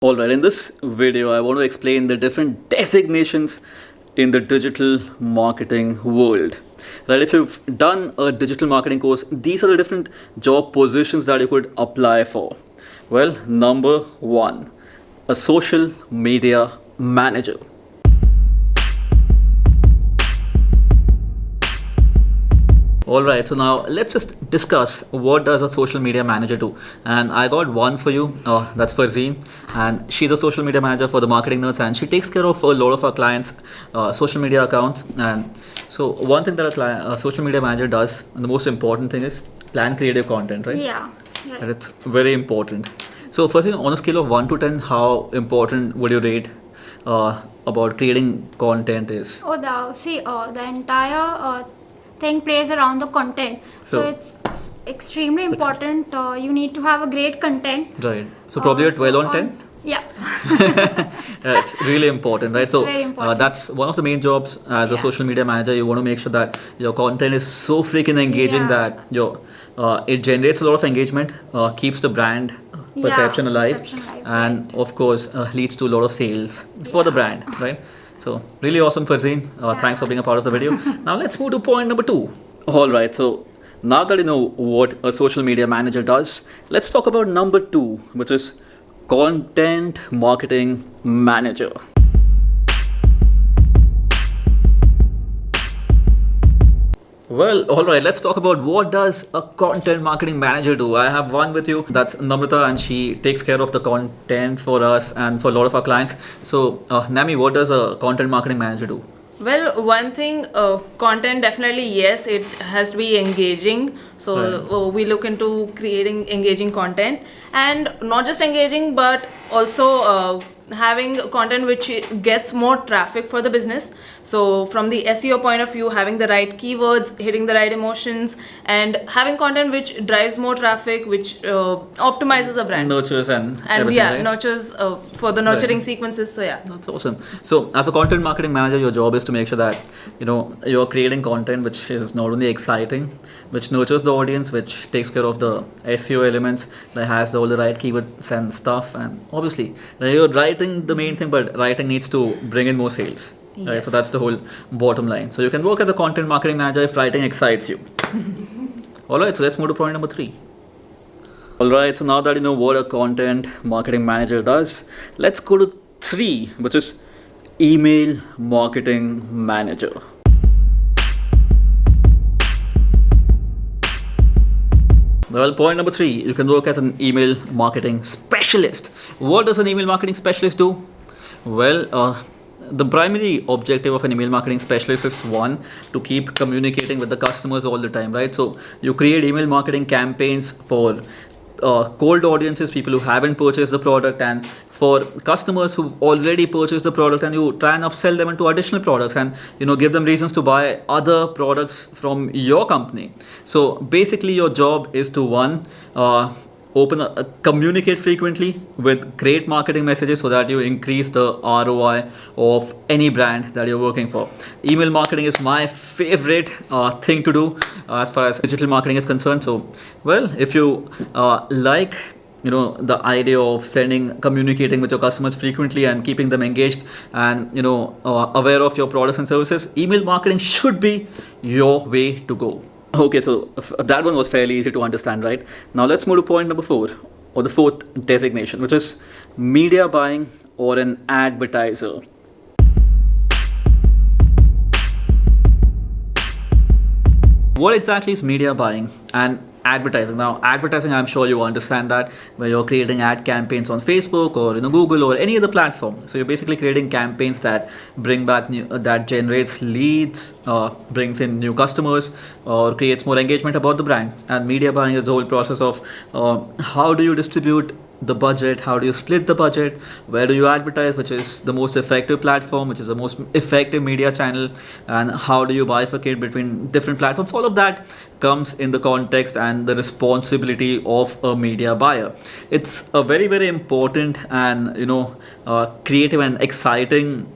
Alright, in this video, I want to explain the different designations in the digital marketing world. Right, if you've done a digital marketing course, these are the different job positions that you could apply for. Well, number one, a social media manager. Alright, so now let's just discuss what does a social media manager do. And I got one for you, that's Farzeen, and she's a social media manager for the Marketing Nerds, and she takes care of a lot of our clients' social media accounts. And so one thing that a social media manager does, and the most important thing is plan creative content, right? Yeah, right. And it's very important. So Farzeen, on a scale of 1 to 10, how important would you rate about creating content is? The entire thing plays around the content. So it's extremely important. You need to have a great content. Right. So probably a 12 on 10? Yeah. It's really important, right? It's very important. That's one of the main jobs as a social media manager. You want to make sure that your content is so freaking engaging that it generates a lot of engagement, keeps the brand perception alive, and right. of course leads to a lot of sales for the brand, right? So really awesome, Farzeen. Thanks for being a part of the video. Now let's move to point number 2. All right, so now that you know what a social media manager does, let's talk about number 2, which is content marketing manager. Well, alright, let's talk about what does a content marketing manager do. I have one with you, that's Namrata, and she takes care of the content for us and for a lot of our clients. So, Nami, what does a content marketing manager do? Well, one thing, content definitely, yes, it has to be engaging. So we look into creating engaging content, and not just engaging, but also having content which gets more traffic for the business. So from the SEO point of view, having the right keywords, hitting the right emotions, and having content which drives more traffic, which optimizes the brand. Nurtures and right? Nurtures for the nurturing sequences. So yeah, that's awesome. So as a content marketing manager, your job is to make sure that you're creating content which is not only exciting, which nurtures the audience, which takes care of the SEO elements, that has all the right keywords and stuff, and obviously you're writing the main thing, but writing needs to bring in more sales. Yes. Right? So that's the whole bottom line. So you can work as a content marketing manager if writing excites you. Alright, so let's move to point number 3. Alright, so now that you know what a content marketing manager does, let's go to 3, which is email marketing manager. Well, point number 3, you can work as an email marketing specialist. What does an email marketing specialist do? Well, the primary objective of an email marketing specialist is, one, to keep communicating with the customers all the time, right? So you create email marketing campaigns for cold audiences, people who haven't purchased the product, and for customers who've already purchased the product, and you try and upsell them into additional products and give them reasons to buy other products from your company. So basically your job is to, one, communicate frequently with great marketing messages so that you increase the ROI of any brand that you're working for. Email marketing is my favorite thing to do as far as digital marketing is concerned. So, well, if you like the idea of communicating with your customers frequently and keeping them engaged and aware of your products and services, email marketing should be your way to go. Okay, so that one was fairly easy to understand, right? Now let's move to point number 4, or the 4th designation, which is media buying or an advertiser. What exactly is media buying and advertising? Now, advertising, I'm sure you understand that, where you're creating ad campaigns on Facebook or Google or any other platform. So you're basically creating campaigns that bring back that generates leads, brings in new customers, or creates more engagement about the brand. And media buying is the whole process of how do you distribute the budget, how do you split the budget, where do you advertise, which is the most effective platform, which is the most effective media channel, and how do you bifurcate between different platforms. All of that comes in the context and the responsibility of a media buyer. It's a very, very important and creative and exciting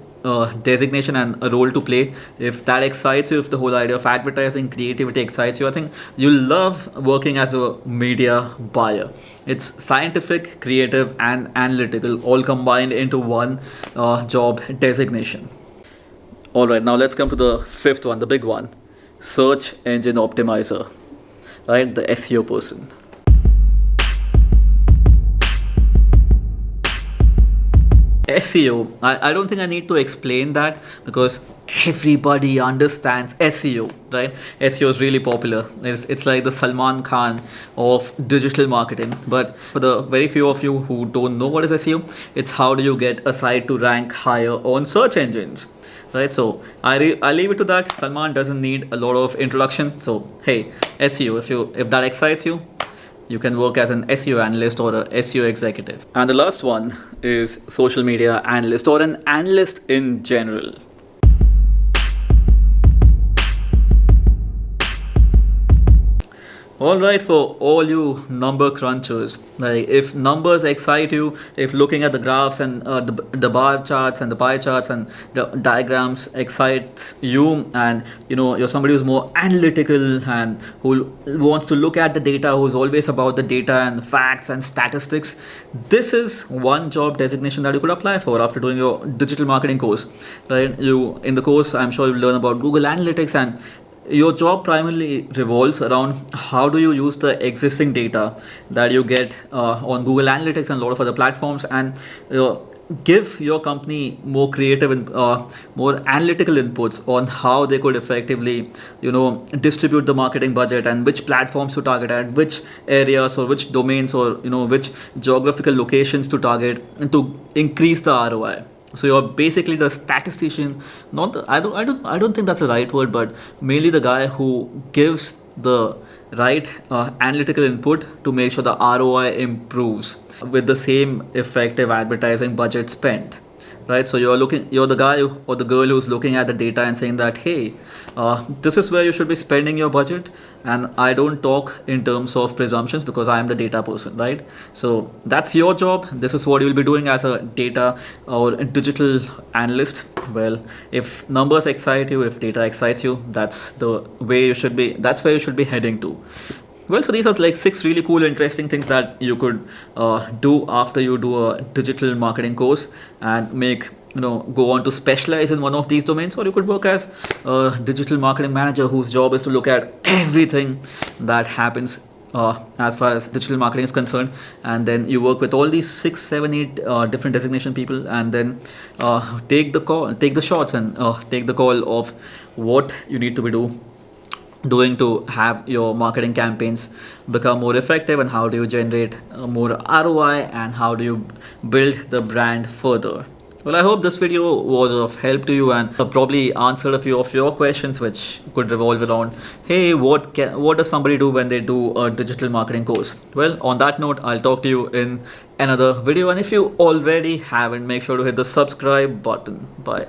designation and a role to play, if that excites you, if the whole idea of advertising creativity excites you, I think you'll love working as a media buyer. It's scientific, creative, and analytical, all combined into one job designation. All right, now let's come to the fifth one, the big one: search engine optimizer, right? The SEO person. SEO, I don't think I need to explain that because everybody understands SEO, right? SEO is really popular. It's like the Salman Khan of digital marketing. But for the very few of you who don't know what is SEO, it's how do you get a site to rank higher on search engines, right? So I leave it to that. Salman doesn't need a lot of introduction. So hey, SEO, if that excites you, you can work as an SEO analyst or a SEO executive. And the last one is social media analyst or an analyst in general. Alright, for all you number crunchers, like if numbers excite you, if looking at the graphs and the bar charts and the pie charts and the diagrams excites you, and you're somebody who's more analytical and who wants to look at the data, who's always about the data and facts and statistics, this is one job designation that you could apply for after doing your digital marketing course, right? In the course, I'm sure you'll learn about Google Analytics, and your job primarily revolves around how do you use the existing data that you get on Google Analytics and a lot of other platforms, and give your company more creative and more analytical inputs on how they could effectively distribute the marketing budget and which platforms to target at, which areas or which domains or which geographical locations to target, and to increase the ROI. So you're basically the statistician, I don't think that's the right word, but mainly the guy who gives the right analytical input to make sure the ROI improves with the same effective advertising budget spent. Right, so you're the guy or the girl who's looking at the data and saying that, hey, this is where you should be spending your budget. And I don't talk in terms of presumptions because I am the data person, right? So that's your job. This is what you'll be doing as a data or a digital analyst. Well, if numbers excite you, if data excites you, that's the way you should be. That's where you should be heading to. Well, so these are like 6 really cool, interesting things that you could do after you do a digital marketing course and go on to specialize in one of these domains, or you could work as a digital marketing manager whose job is to look at everything that happens as far as digital marketing is concerned, and then you work with all these 6, 7, 8 different designation people, and then take the shots and take the call of what you need to be doing to have your marketing campaigns become more effective, and how do you generate more ROI, and how do you build the brand further. Well, I hope this video was of help to you and probably answered a few of your questions, which could revolve around, hey, what does somebody do when they do a digital marketing course? Well, on that note, I'll talk to you in another video, and if you already haven't, make sure to hit the subscribe button. Bye.